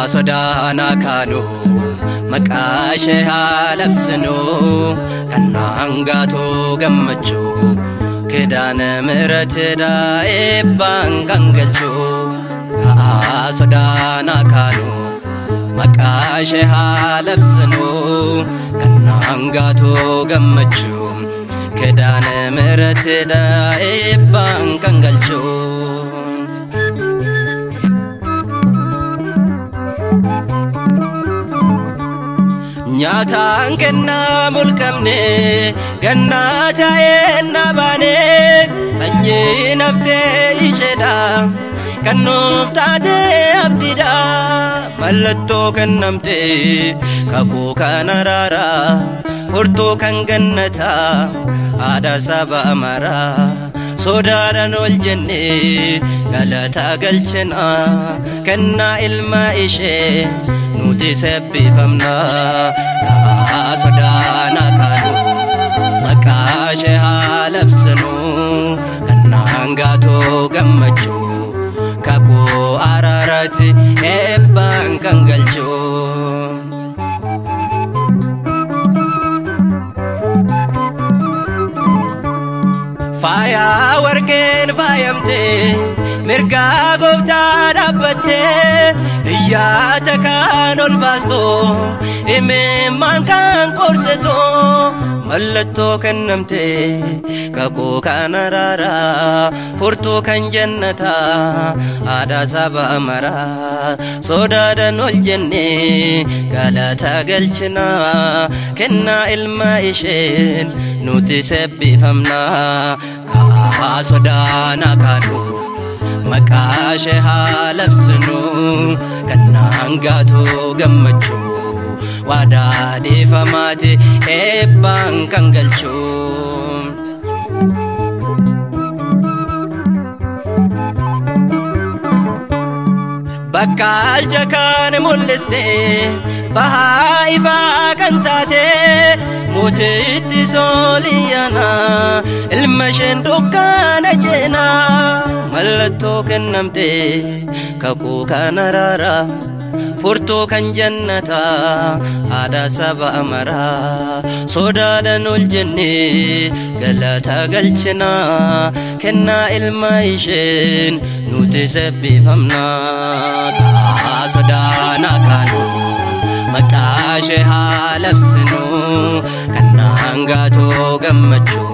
Sodana kanu makashe halabsinu kanangato gammachu kedana miratida ebangangalchu sodana kanu makashe halabsinu kanangato gammachu kedana miratida ebangangalchu Nyata kenna mulkamne ganna tayenna bane sanye nafte isheda kanuf taate abdida mallatto kannamte kaku kanarara furtu kan gannata ada saba amara sodaran wal janne galata galchana kanna ilma ishe nuti sabbi famna sodana kanu makashe halabsanu kanangato gammachu kaku ararati ebban kangalchu faya wargen fayamte mirga gobta dabbate iyata kanol basto imman kan korseto mallatto kannamte kaku kanarara furtu kan jannata ada saba amara sodadan wal janne galata galchina kenna ilma ishen nuti sabbi famna sodana kanu makashe halabsinu kanangato gammachu wada defamate ebban kangalchu bakal jakan muliste bahaifa kantate mutitti soliyana ilmashen dukkana jena mallatto kannamte kaku kanarara furtu kan jannata ada saba amara sodadan ul janne galata galchina kenna ilma ishen nuti sabbi famna sodana kanu makashe halabsinu kanangato gammachu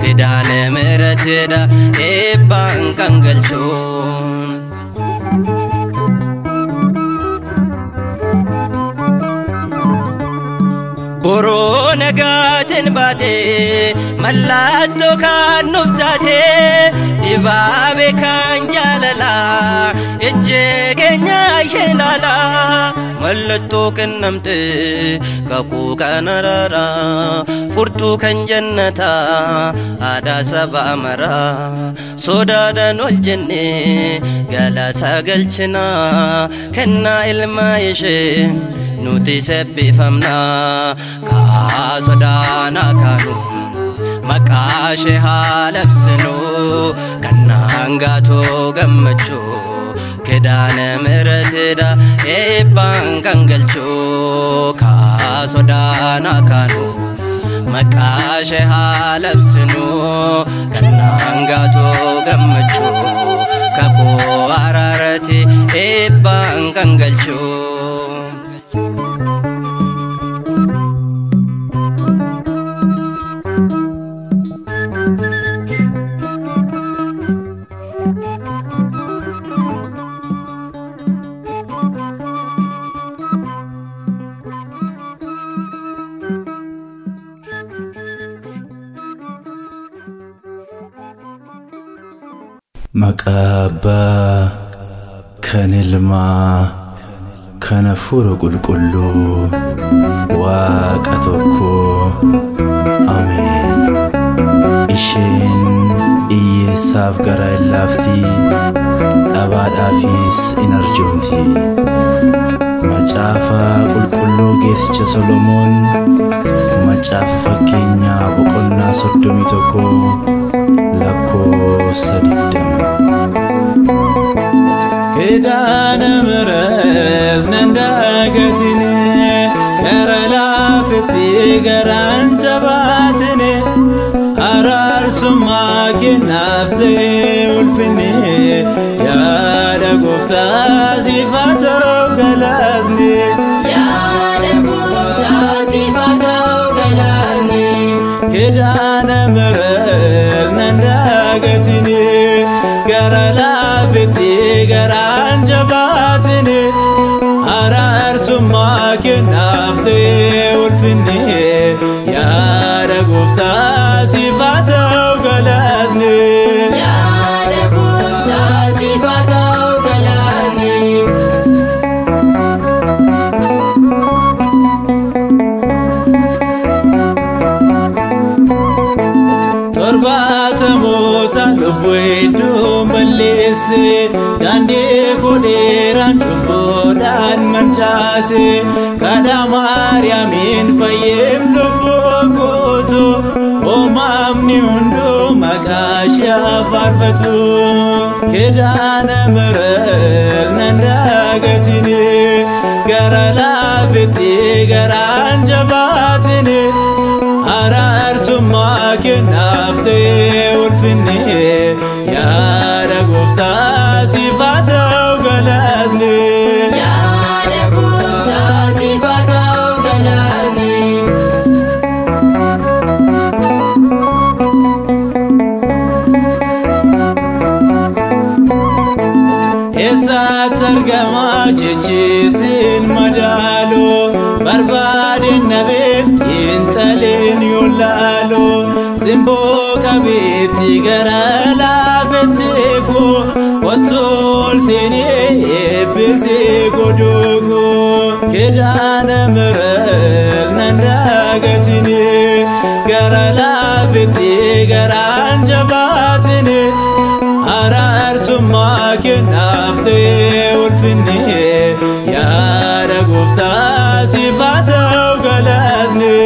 kedana miratida ebban kangalchu boro nagatin bate mallatto kan nuftate dibabe kan jalala ejje kenya shelala mallatto kannamte kaku kanarara furtu kan jannata ada saba amara sodadan wal janne galata galchina kenna ilma ishe nuti sabbi famna sodana kanu makashe halabsinu kanangato gammachu kedana miratida ebban kangalchu sodana kanu makashe halabsinu kanangato gammachu kaku ararati ebban kangalchu مكابا كان الماء كان فور قلقلو واقتوكو Ameen. Isheen iyyeessaaf gara laafti dhabaadhaafis in arjoomti. Macaafa qulqulluu geessicha Solomoon macaafa fakkeenyaa boqonnaa 31 lakkoofsa 20. Kidana miras nandagatine gara laafti garan jabatine ararsumma kinafte ulfine yaada gofta sifata galazni yaada gofta sifata galazni Kidana miras nandagatine gara laafti garan jabatine ararsumma kinafte ulfine yaada gofta sifata galazni yaada gofta sifata galazni Torbata mota lubwedum balese dande koderan jubodan manchase kada Mariamin fayem lubukoto o mamni undu makashya farfatu Kidana miras nandagatine gara laafti garan jabatine ararsumma kinafte ulfine yaada gofta sifata galazni yaada gofta sifata galazni Esa targama jechisin madalo barbadin nabettin talin yolalo simbo kabeti gara lafetiko kotol sene ebise godogo Kidana miras nandagatine gara lafeti gara jabatine ararsumma kinafte ulfine yaada gofta sifata galazni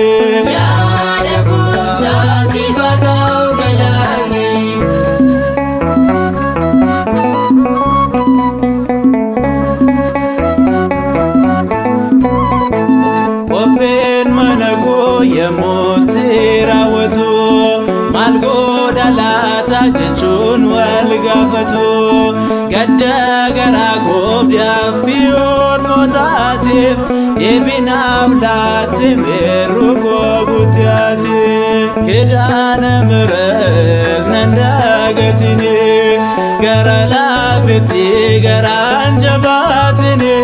yaada gofta sifata galazni Kopen manago yemotirawatu malgo dalata jechun walgafatu gadda gara gobda fior motatif ibinab latimeru gobutati Kidana miras nandagatine gara laafti garan jabatine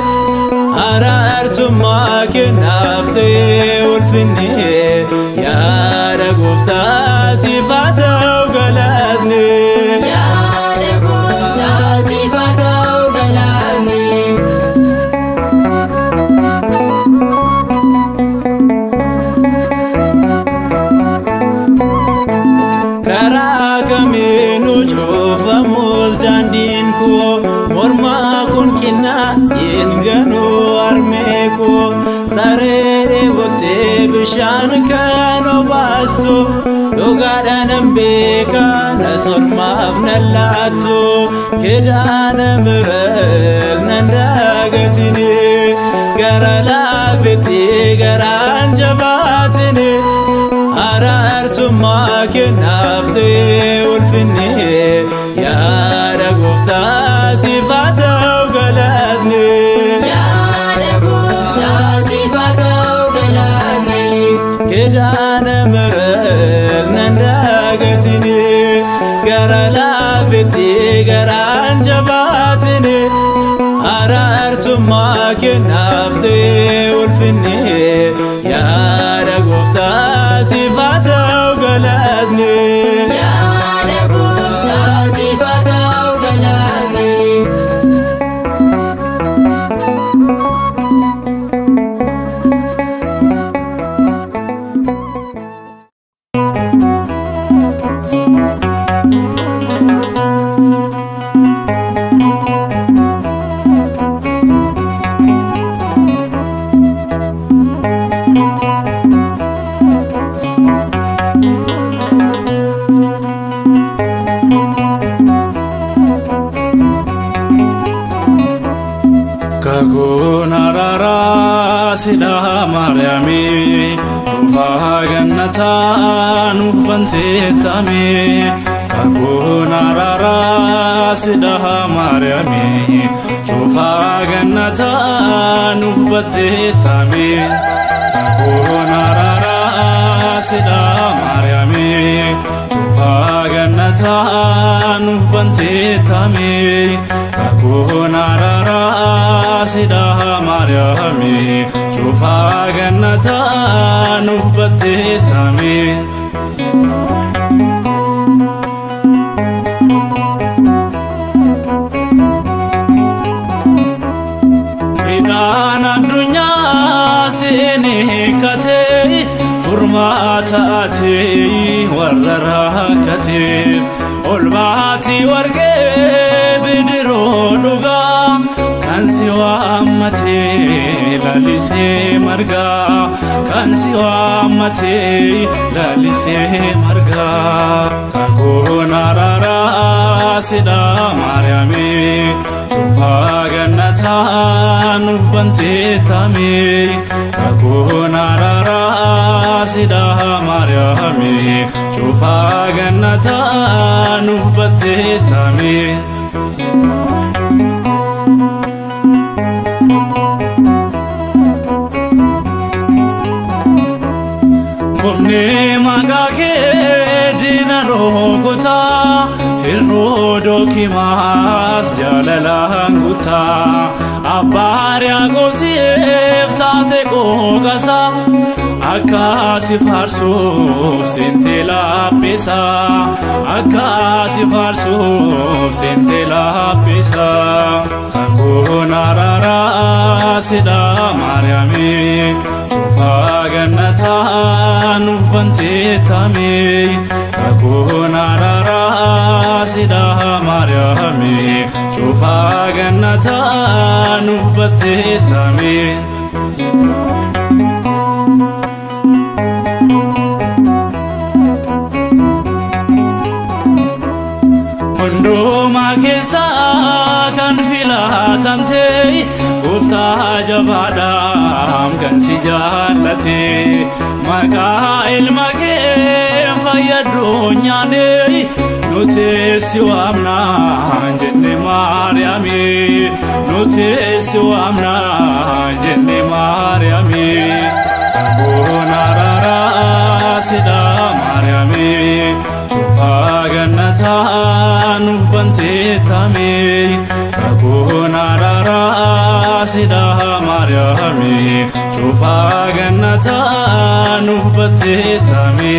ararsumma kinafte ulfine yaada gofta sifata galazni yaada gofta sifata galazni Karakaminu cufamus dandinku morma kun kinna singanu armeku sarere bote bishan kano bastu logada nambeka nasorma abnallatu Kidana miras nandagatine gara laafti garan jabatine ararsumma kinafte ulfine yaada gofta sifata galazni yaada gofta sifata galazni Kidana miras nandagatine gara laafti garan jabatine ararsumma kinafte ulfine yaada gofta sifata galazni yaada gofta sifata galazni gannata nuuf banteettame kakuun araaraa sidha Maariyaami cufaa gannata nuuf banteettame kakuun araaraa sidha Maariyaami cufaa gannata nuuf banteettame kakuun araaraa sidha Maariyaami cufaa gannata nuuf banteettame midhaan addunyaa seenee katee furmaata atee warra rakkatee olmaatii warqee bidiroo dhugaa kan si waammatee lalisee margaa kan si waammatee lalisee margaa kakuun araaraa sidha Maariyaami cufaa gannata nuuf banteettame kakuun araaraa sidha Maariyaami cufaa gannata nuuf banteettame Kumne magake dina rokota hirrodo kimas jalalanguta abarya gosif tate kokasa akasi farsuf sintela pesa akasi farsuf sintela pesa kakuun araaraa sidha Maariyaami cufaa gannata nuuf banteettame kakuun araaraa sidha Maariyaami cufaa gannata nuuf banteettame hundumaa keessaa kan filatamte gooftaa jabaadhaam kan si jaallate maqaa ilma kee fayyaddoonyaane nuti si waamnaa jenne Maariyaami nuti si waamnaa jenne Maariyaami kakuun araaraa sidha Maariyaami cufaa gannata nuuf banteettame kakuun araaraa sidha Maariyaami cufaa gannata nuuf banteettame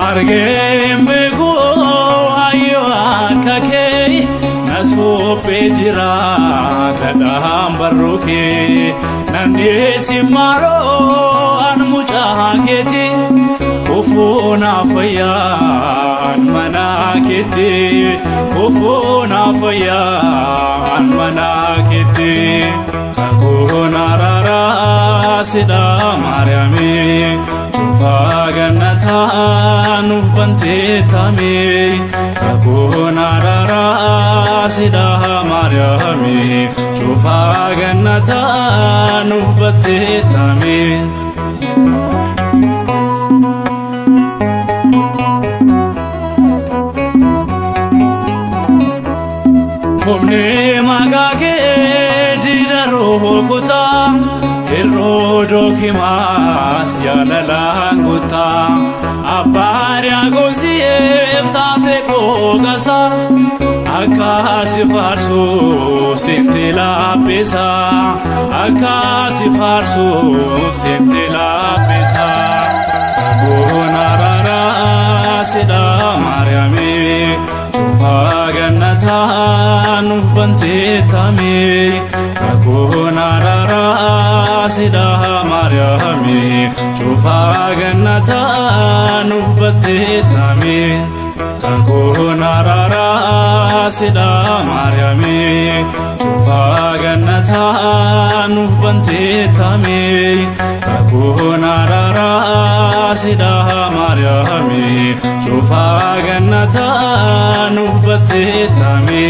argeen beekuu hayyoo akka kee na suphee jira kadhaan barruu kee nandeessi maaloo an mucaa keeti kufuun fayyaan mana keeti kufuun fayyaan mana keeti kakuun araaraa sidha Maariyaami cufaa gannata nuuf banteettame kakuun araaraa sidha Maariyaami cufaa gannata nuuf banteettame humne magake dina rokota hirrodo kimas jalalanguta abarya gosif tate kokasa akasi farsuf sintela pesa akasi farsuf sintela pesa kakuun araaraa sidha Maariyaami cufaa gannata nuuf banteettame kakuun araaraa sidha Maariyaami cufaa gannata nuuf banteettame kakuun araaraa sidha Maariyaami cufaa gannata nuuf banteettame kakuun araaraa sidha Maariyaami cufaa gannata nuuf banteettame